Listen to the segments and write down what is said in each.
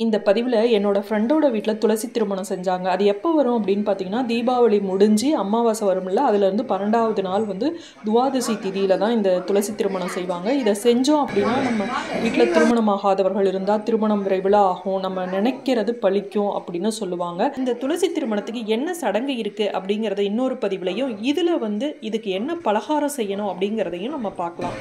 இந்த பதிவில் என்னோட ஃப்ரெண்டோட வீட்டில் துளசி திருமணம் செஞ்சாங்க. அது எப்போ வரும் அப்படின்னு பார்த்தீங்கன்னா, தீபாவளி முடிஞ்சு அமாவாசை வரும்ல, அதுலேருந்து 12வது நாள் வந்து துவாதசி திதியில் தான் இந்த துளசி திருமணம் செய்வாங்க. இதை செஞ்சோம் அப்படின்னா நம்ம வீட்டில் திருமணம் ஆகாதவர்கள் இருந்தால் திருமணம் விரைவில் ஆகும், நம்ம நினைக்கிறது பலிக்கும் அப்படின்னு சொல்லுவாங்க. இந்த துளசி திருமணத்துக்கு என்ன சடங்கு இருக்குது அப்படிங்கிறத இன்னொரு பதிவுலையும், இதில் வந்து இதுக்கு என்ன பலகாரம் செய்யணும் அப்படிங்கிறதையும் நம்ம பார்க்கலாம்.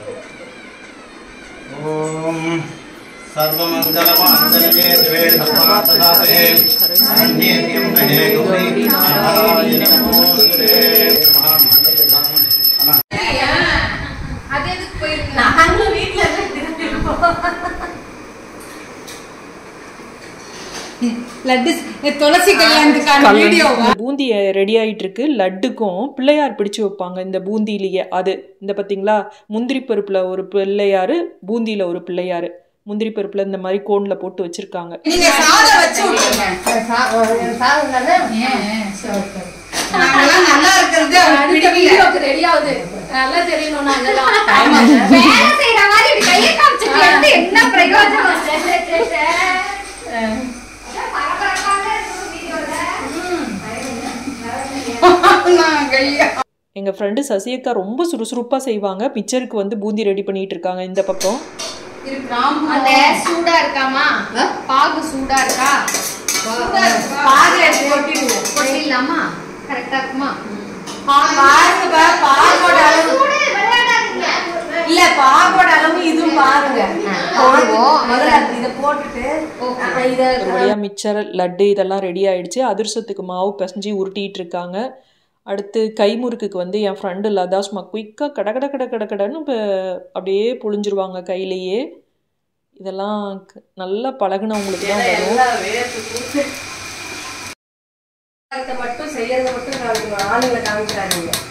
सर्वमंगलमांगल्ये शिवे सर्वार्थसाधके शरण्ये त्र्यंबके गौरी नारायणी नमोस्तुते அதேதுக்கு போயிருங்க நாங்க வீட்ல இருப்போம் லட்டு துளசி கல்யாணத்துக்கான வீடியோவா பூந்தி ரெடி ஆயிட்டு இருக்கு. லட்டுக்கும் பிள்ளையார் பிடிச்சு வைப்பாங்க இந்த பூந்தியிலேயே. அது இந்த பார்த்தீங்களா, முந்திரி பருப்புல ஒரு பிள்ளையாரு, பூந்தியில ஒரு பிள்ளையாரு. முந்திரி பருப்புல இந்த மாதிரி கோன்ல போட்டு வச்சிருக்காங்க. நீங்க சாதம் வச்சு விட்டுருங்க. சாதம் தானே நாங்கெல்லாம் நல்லா இருக்கிறது அடுத்த வீடியோக்கு ரெடி ஆகுது. நல்லா தெரியணும் நாங்கெல்லாம் வேலை செய்யற மாதிரி இப்படி கையை காமிச்சிட்டு வந்து என்ன பிரயோஜனம்? எங்க ஃப்ரெண்டு சசியக்கா ரொம்ப சுறுசுறுப்பா செய்வாங்க. பிக்சருக்கு வந்து பூந்தி ரெடி பண்ணிட்டு இருக்காங்க. இந்த பக்கம் அந்த சூடா இருக்காமா, பாகு சூடா இருக்கா, பாகு எடுத்து கொட்டிடலாமா? கரெக்டா இருக்குமா? பாருங்க, பாகோட அளவு இல்ல, பாகோட அளவு இதுவும் பாருங்க. இதை போட்டுட்டு ஒரு வழியா மிக்சர், லட்டு இதெல்லாம் ரெடி ஆயிடுச்சு. அதிர்சத்துக்கு மாவு பிசைஞ்சு உருட்டிட்டு இருக்காங்க. அடுத்து கைமுறுக்குக்கு வந்து என் ஃப்ரெண்டு லதா சும்மா குயிக்காக கடன்னு அப்படியே புழிஞ்சிருவாங்க கையிலேயே. இதெல்லாம் நல்லா பழகுனவங்களுக்கு தான் வரும். மட்டும் செய்யறத மட்டும் ஆளுங்களை காமிக்கிறாங்க.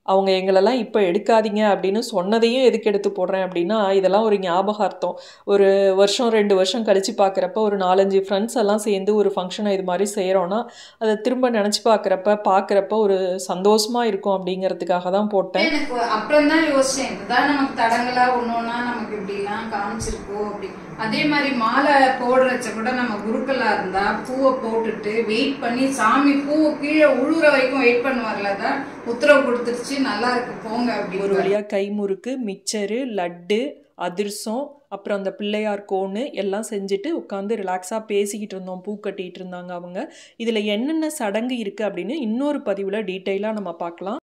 அவங்க எங்களெல்லாம் இப்போ எடுக்காதீங்க அப்படின்னு சொன்னதையும் எதுக்கு எடுத்து போடுறேன் அப்படின்னா, இதெல்லாம் ஒரு ஞாபகார்த்தம். ஒரு வருஷம் 2 வருஷம் கழித்து பார்க்குறப்ப ஒரு 4-5 ஃப்ரெண்ட்ஸ் எல்லாம் சேர்ந்து ஒரு ஃபங்க்ஷனை இது மாதிரி செய்கிறோன்னா அதை திரும்ப நினச்சி பார்க்குறப்ப ஒரு சந்தோஷமாக இருக்கும் அப்படிங்கிறதுக்காக தான் போட்டேன். எனக்கு அப்புறம் தான் யோசிச்சேன், இதுதான் நமக்கு தடங்களா ஒன்னொன்னா நமக்கு இப்படிலாம் காமிச்சிருக்கோம் அப்படி. அதே மாதிரி மாலை போடுறச்ச கூட நம்ம குருக்களா இருந்தா பூவை போட்டுட்டு வெயிட் பண்ணி சாமி பூவை கீழே உழுவுற வரைக்கும் வெயிட் பண்ணுவார்ல, தான் உத்தரவு கொடுத்துருச்சு, நல்லா இருக்கு போங்க அப்படி. ஒரு வழியாக கைமுறுக்கு, மிக்சரு, லட்டு, அதிர்சம், அப்புறம் அந்த பிள்ளையார் கோன்னு எல்லாம் செஞ்சுட்டு உட்காந்து ரிலாக்ஸாக பேசிக்கிட்டு இருந்தோம். பூ கட்டிகிட்டு இருந்தாங்க அவங்க. இதில் என்னென்ன சடங்கு இருக்குது அப்படின்னு இன்னொரு பதிவில் டீட்டெயிலாக நம்ம பார்க்கலாம்.